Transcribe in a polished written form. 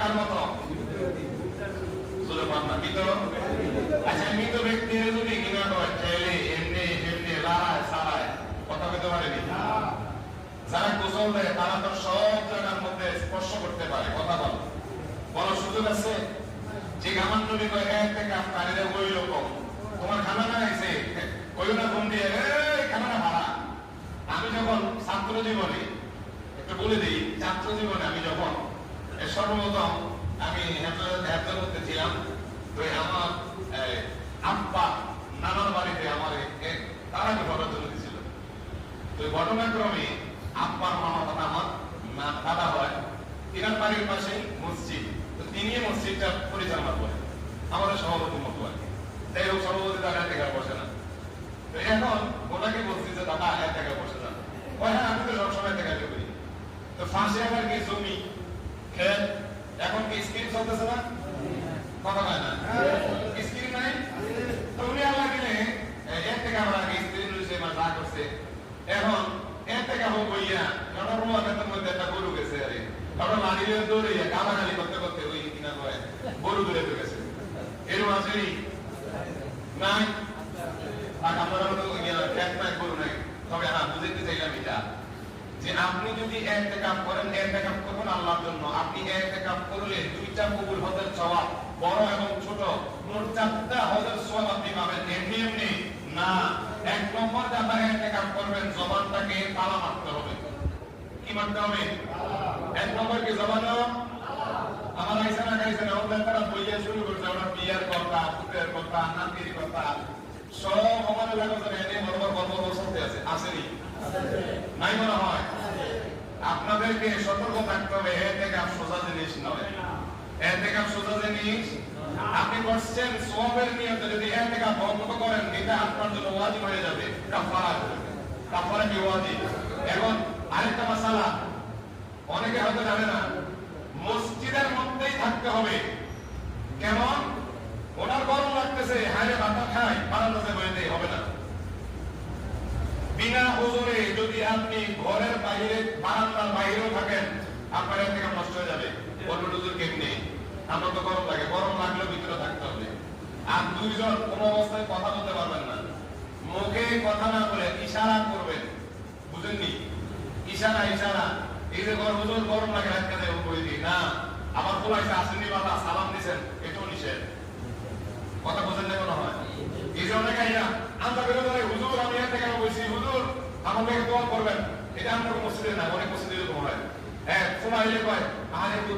কার মতো? আচ্ছা, মৃত ব্যক্তির যদি ঘৃণা করে চাইলে এমনি এমনি লড়ায় সারায় কথা বলতে পারেনি। যারা গোসল দেয় তারা তো সব জায়গার মধ্যে স্পর্শ করতে পারে, কথা বলো, বলার সুযোগ আছে? যে আমার নবী কয় এক থেকে আপনার ওই রকম তোমার খানা না আছে ওই না ফোন দিয়ে খানাটা ভাড়া। আমি যখন ছাত্র জীবনে একটু বলে দিই, ছাত্র জীবনে আমি যখন সর্বপ্রথম আমি হেফজর করতে ছিলাম, তো আমার আব্বা নানার বাড়িতে আমার তারা ঘটনার জন্য দিয়েছিল। তো ঘটনাক্রমে আব্বার মামা দাদা আমার দাদা হয়, তিনার বাড়ির পাশে মসজিদ, তো তিনি মসজিদটা পরিচালনা করেন, আমাদের সভাপতির মতো আর কি। যাই হোক, সভাপতি তার এক জায়গায় বসে না, তো এখন ওনাকে বলছি যে দাদা এক জায়গায় বসে না। ওই হ্যাঁ, আমি তো সবসময় এক জায়গায় করি। তো ফাঁসে আবার কি জমি খেত, এখন কি স্ক্রিন চলতেছে না? কথা হয় না, স্ক্রিন নাই। তো উনি আল্লাহ দিলে এক থেকে আমার আগে স্ক্রিন রয়েছে, যা করছে এখন এক থেকে হোক হইয়া জনপ্রমাণের মধ্যে একটা গরু গেছে, আরে আমরা মারিলে দৌড়ে গালাগালি করতে করতে ওই কিনা করে গরু দৌড়ে গেছে। এরকম আছে নাই? আপনারা তো খেত নাই, গরু নাই। তবে হ্যাঁ, বুঝাইতে চাইলাম এটা যে আপনি যদি ইতিকাফ করেন, ইতিকাফ করবেন আল্লাহর জন্য। আপনি ইতিকাফ করলে দুইটা কবুল হজের সওয়াব, বড় এবং ছোট, মোট 4টা হজের সওয়াব আপনি পাবেন। এমনি এমনি না। এক নম্বর যারা ইতিকাফ করবেন, জবানটাকে তালা মারতে হবে। কি মারতে হবে? এক নম্বর কি জবান? আমার আইসানা গাইসানা ওদের তারা বইয়া শুরু করছে, ওরা বিয়ার কথা, পুতের কথা, নাতির কথা সব আমার এলাকা এনে বরাবর গল্প বলতে আছে। আসেনি? নাই মনে হয়? আপনাদেরকে সতর্ক থাকতে হবে, ইতিকাফ সোজা জিনিস নয়। ইতিকাফ সোজা জিনিস। আপনি করছেন সওয়াবের নিয়তে, যদি ইতিকাফ বন্ধ করেন এটা আপনার জন্য ওয়াজিব হয়ে যাবে, কাফারা করবে। কাফারা কি ওয়াজিব? এখন আরেকটা মাসালা অনেকে হয়তো জানে না, মসজিদের মধ্যেই থাকতে হবে। কেমন? ওনার গরম লাগতেছে, হাইরে ভাতা খাই, বারান্দাতে বইতে হবে না। বিনা ওজরে যদি আপনি ঘরের বাইরে, বারান্দার বাইরেও থাকেন, আপনার ইতিকাফ নষ্ট হয়ে যাবে। বলবেন হুজুর কেমনে? আমার তো গরম লাগে, গরম লাগলেও ভিতরে থাকতে হবে। আর দুইজন কোন অবস্থায় কথা বলতে পারবেন না, মুখে কথা না বলে ইশারা করবেন, বুঝেননি? ইশারা ইশারা। এই যে হুজুর গরম লাগে হাত কাঁধে বই দিই না, আমার বলাইছে আসেনি বাবা, সালাম দিছেন, এটাও নিষেধ। কথা বোঝেন না মনে হয়? এই যে অনেকে আইনা আমরা বেরো ধরে হুজুর আমি এর থেকে বলছি, হুজুর আমাকে দোয়া করবেন, এটা আমরা মসজিদে না, অনেক মসজিদে এরকম হয়। হ্যাঁ, সময় এলে কয় আরে তুই